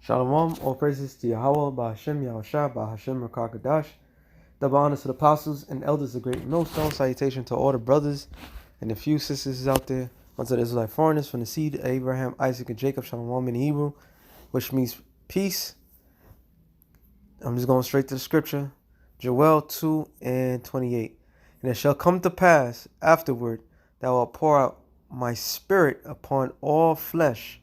Shalom, all praises to Yahweh, Ba'Hashem, Yahushua, Ba'Hashem, Rakakadash. Double honors to the apostles and elders of great millstone. Salutation to all the brothers and the few sisters out there. Unto the Israelite foreigners from the seed of Abraham, Isaac, and Jacob, Shalom in Hebrew, which means peace. I'm just going straight to the scripture. Joel 2:28. And it shall come to pass afterward that I will pour out my spirit upon all flesh,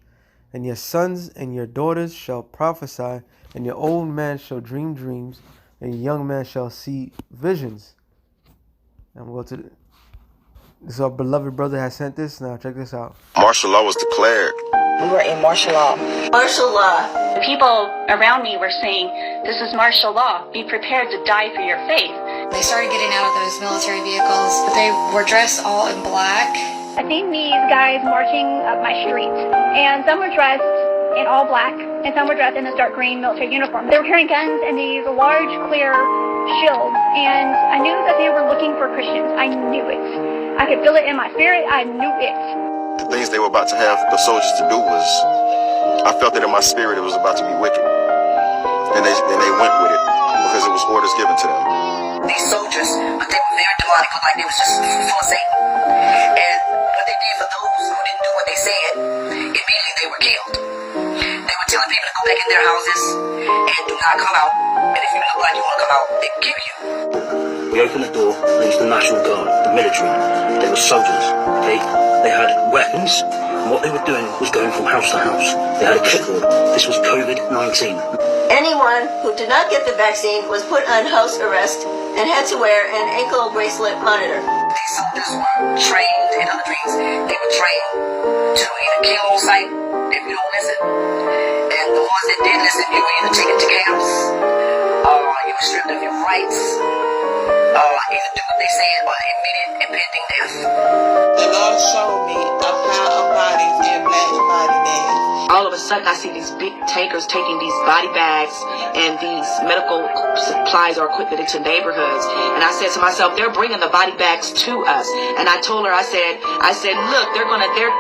and your sons and your daughters shall prophesy, and your old man shall dream dreams, and your young man shall see visions. And we'll go to this. Our beloved brother has sent this. Now check this out. Martial law was declared. We were in martial law. Martial law. People around me were saying, this is martial law. Be prepared to die for your faith. They started getting out of those military vehicles. They were dressed all in black. I seen these guys marching up my street, and some were dressed in all black, and some were dressed in this dark green military uniform. They were carrying guns and these large, clear shields, and I knew that they were looking for Christians. I knew it. I could feel it in my spirit. I knew it. The things they were about to have the soldiers to do was, I felt it in my spirit it was about to be wicked. And they went with it because it was orders given to them. These soldiers, but they were very demonic, looked like they was just full of Satan. And what they did for those who didn't do what they said, immediately they were killed. They were telling people to go back in their houses and do not come out. And if you look like you want to come out, they will kill you. We opened the door, and it was the National Guard, the military. They were soldiers, okay? They had weapons, and what they were doing was going from house to house. They had a clipboard. This was COVID-19. Anyone who did not get the vaccine was put on house arrest and had to wear an ankle bracelet monitor. These soldiers were trained in other dreams. They were trained to either kill on sight if you don't listen. And the ones that did listen, you were either taken to camps, or you were stripped of your rights, or either do what they said or immediate impending death. The Lord showed me a pile of bodies in black body bags. All of a sudden, I see these big tankers taking these body bags and these medical supplies or equipment into neighborhoods. And I said to myself, they're bringing the body bags to us. And I told her, I said, look, they're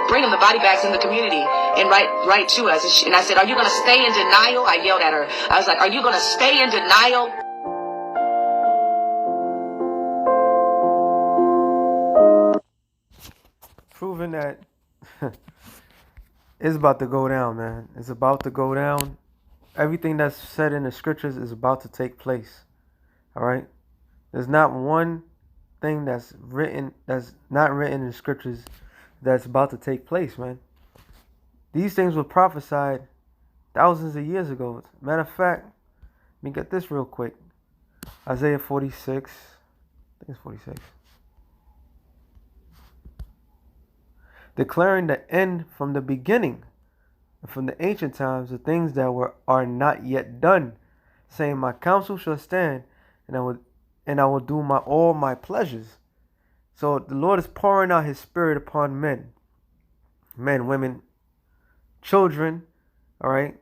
bringing the body bags in the community and right to us. And I said, are you going to stay in denial? I yelled at her. I was like, are you going to stay in denial? Proving that it's about to go down, man. It's about to go down. Everything that's said in the scriptures is about to take place. All right? There's not one thing that's not written in the scriptures that's about to take place, man. These things were prophesied thousands of years ago. Matter of fact, let me get this real quick. Isaiah 46. I think it's 46. Declaring the end from the beginning, and from the ancient times, the things that are not yet done, saying, my counsel shall stand, and I will do all my pleasures. So the Lord is pouring out his spirit upon men, women, children, all right?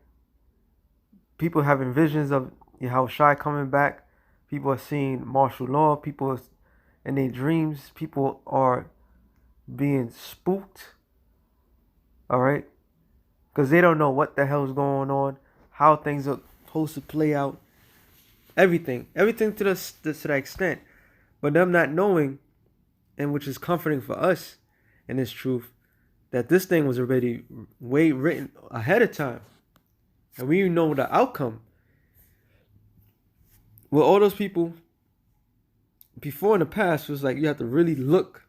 People having visions of Yahushua coming back. People are seeing martial law. People in their dreams. People are being spooked, all right, because they don't know what the hell is going on, how things are supposed to play out, everything to that extent, but them not knowing, and which is comforting for us in this truth, that this thing was already way written ahead of time, and we know the outcome. Well, all those people before in the past was like you have to really look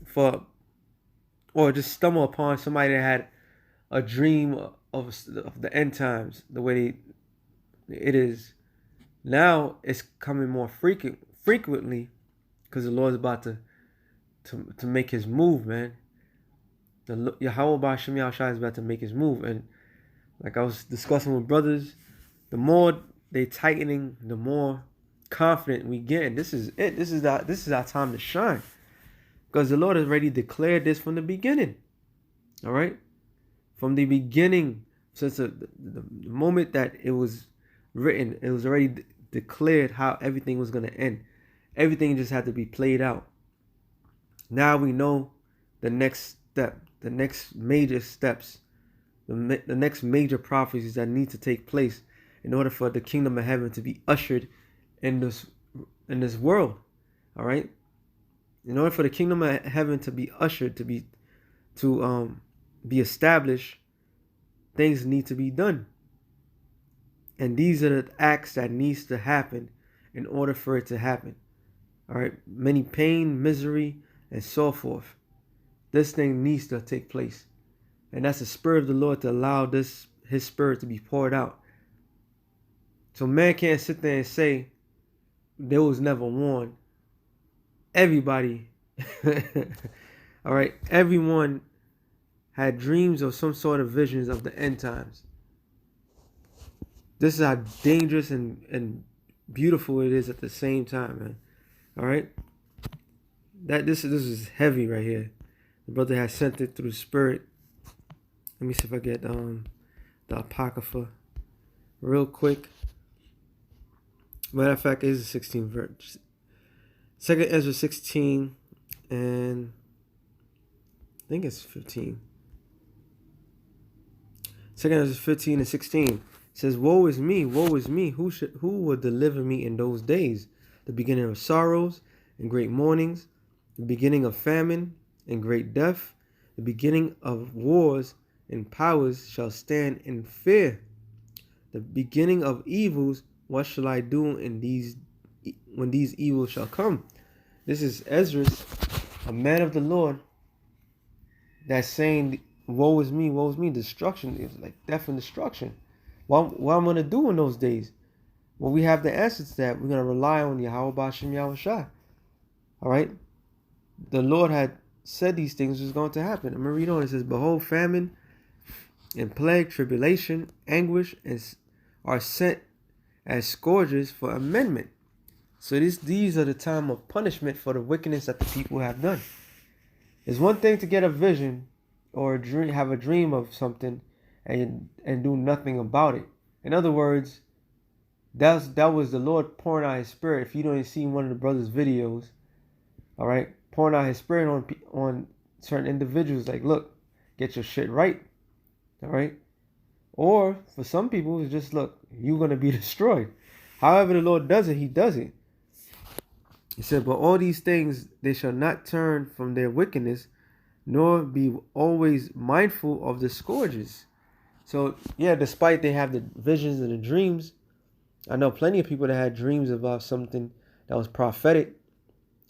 for or just stumble upon somebody that had a dream of the end times the way it is now. It's coming more frequently because the Lord's about to make his move, man. The Yahweh Ba'Hashem Yahushua is about to make his move, and like I was discussing with brothers, the more they tightening, the more confident we get. And this is it. This is our time to shine. Because the Lord has already declared this from the beginning. All right? From the beginning, since the moment that it was written, it was already declared how everything was going to end. Everything just had to be played out. Now we know the next step, the next major steps the next major prophecies that need to take place in order for the kingdom of heaven to be ushered in this world. All right. In order for the kingdom of heaven to be ushered, to be established, things need to be done. And these are the acts that needs to happen in order for it to happen. All right. Many pain, misery, and so forth. This thing needs to take place. And that's the Spirit of the Lord to allow His Spirit to be poured out. So man can't sit there and say there was never one. Everybody, all right, everyone had dreams or some sort of visions of the end times. This is how dangerous and beautiful it is at the same time, man. All right, this is heavy right here. The brother has sent it through the Spirit. Let me see if I get the Apocrypha real quick. Matter of fact, it is the 16th verse. 2 Ezra 16 and I think it's 15. 2 Ezra 15 and 16 says, woe is me, who will deliver me in those days? The beginning of sorrows and great mournings, the beginning of famine and great death, the beginning of wars and powers shall stand in fear. The beginning of evils, what shall I do when these evils shall come? This is Ezra, a man of the Lord, that's saying, woe is me, destruction is like death and destruction. What I'm going to do in those days? Well, we have the answer to that. We're going to rely on Yahweh B'Shem Yahweh Shai. All right? The Lord had said these things was going to happen. I'm going to read on. It says, behold, famine and plague, tribulation, anguish, are sent as scourges for amendment. So these are the time of punishment for the wickedness that the people have done. It's one thing to get a vision or have a dream of something and do nothing about it. In other words, that was the Lord pouring out His Spirit. If you don't see one of the brothers' videos, all right, pouring out His Spirit on certain individuals, like, look, get your shit right, all right. Or for some people, it's just, look, you're gonna be destroyed. However the Lord does it, He does it. He said, but all these things, they shall not turn from their wickedness, nor be always mindful of the scourges. So, yeah, despite they have the visions and the dreams, I know plenty of people that had dreams about something that was prophetic,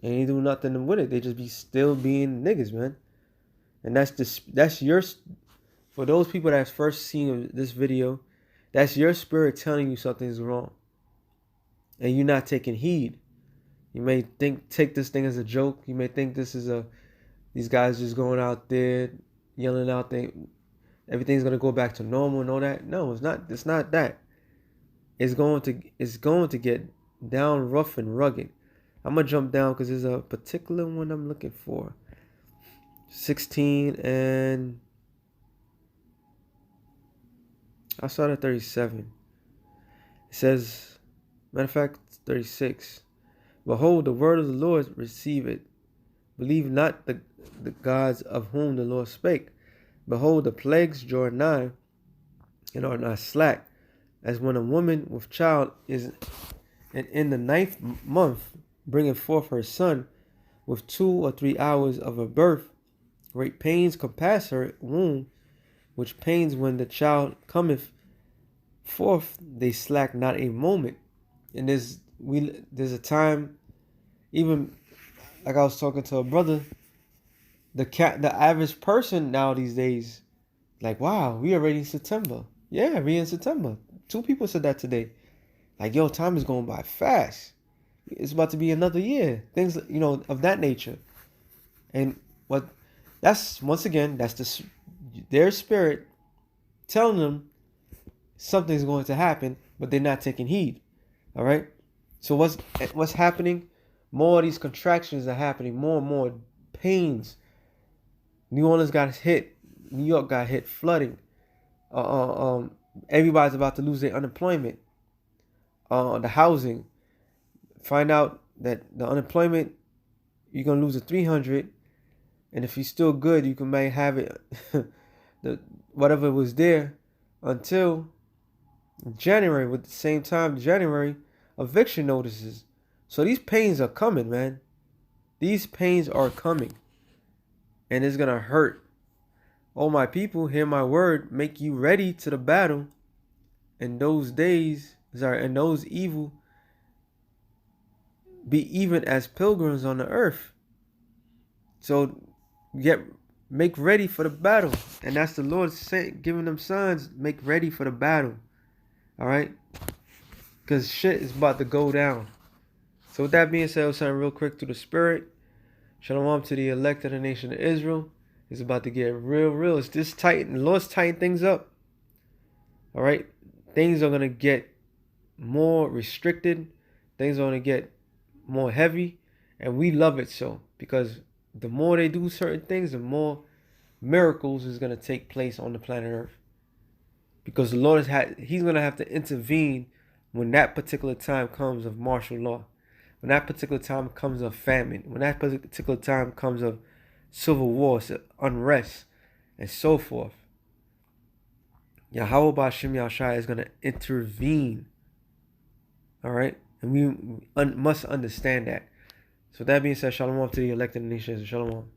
and they do nothing with it. They just be still being niggas, man. And for those people that's first seen this video, that's your spirit telling you something's wrong. And you're not taking heed. You may take this thing as a joke. You may think this is these guys just going out there yelling out everything's gonna go back to normal and all that. No, it's not. It's not that. It's going to get down rough and rugged. I'm gonna jump down because there's a particular one I'm looking for. 16 and I started at 37. It says, matter of fact, 36. Behold, the word of the Lord, receive it. Believe not the gods of whom the Lord spake. Behold, the plagues draw nigh and are not slack, as when a woman with child is in the 9th month, bringing forth her son, with 2 or 3 hours of her birth. Great pains compass her womb, which pains when the child cometh forth, they slack not a moment. And there's a time, even like I was talking to a brother, the average person now these days, like, wow, we already in September. Yeah, we in September. 2 people said that today. Like, yo, time is going by fast. It's about to be another year. Things, of that nature. And that's their spirit telling them something's going to happen, but they're not taking heed. All right. So what's happening? More of these contractions are happening. More and more pains. New Orleans got hit. New York got hit. Flooding. Everybody's about to lose their unemployment. The housing. Find out that the unemployment, you're gonna lose a 300, and if you're still good, you may have it the whatever was there until January. With the same time, January eviction notices. So these pains are coming, man. These pains are coming, and it's gonna hurt. Oh, my people, hear my word. Make you ready to the battle. In those days, and those evil, be even as pilgrims on the earth. So make ready for the battle. And that's the Lord saying, giving them signs, make ready for the battle. All right? Because shit is about to go down. So with that being said, I'll sign real quick through the spirit. Shalom to the elect of the nation of Israel. It's about to get real. It's this tight. The Lord's tighten things up. All right? Things are going to get more restricted. Things are going to get more heavy. And we love it so. Because the more they do certain things, the more miracles is going to take place on the planet Earth. Because the Lord He's going to have to intervene when that particular time comes of martial law. When that particular time comes of famine. When that particular time comes of civil wars, unrest, and so forth. Yahweh B'Shem Yahshai is going to intervene. All right? And we must understand that. So that being said, shalom to the elected nations. Shalom.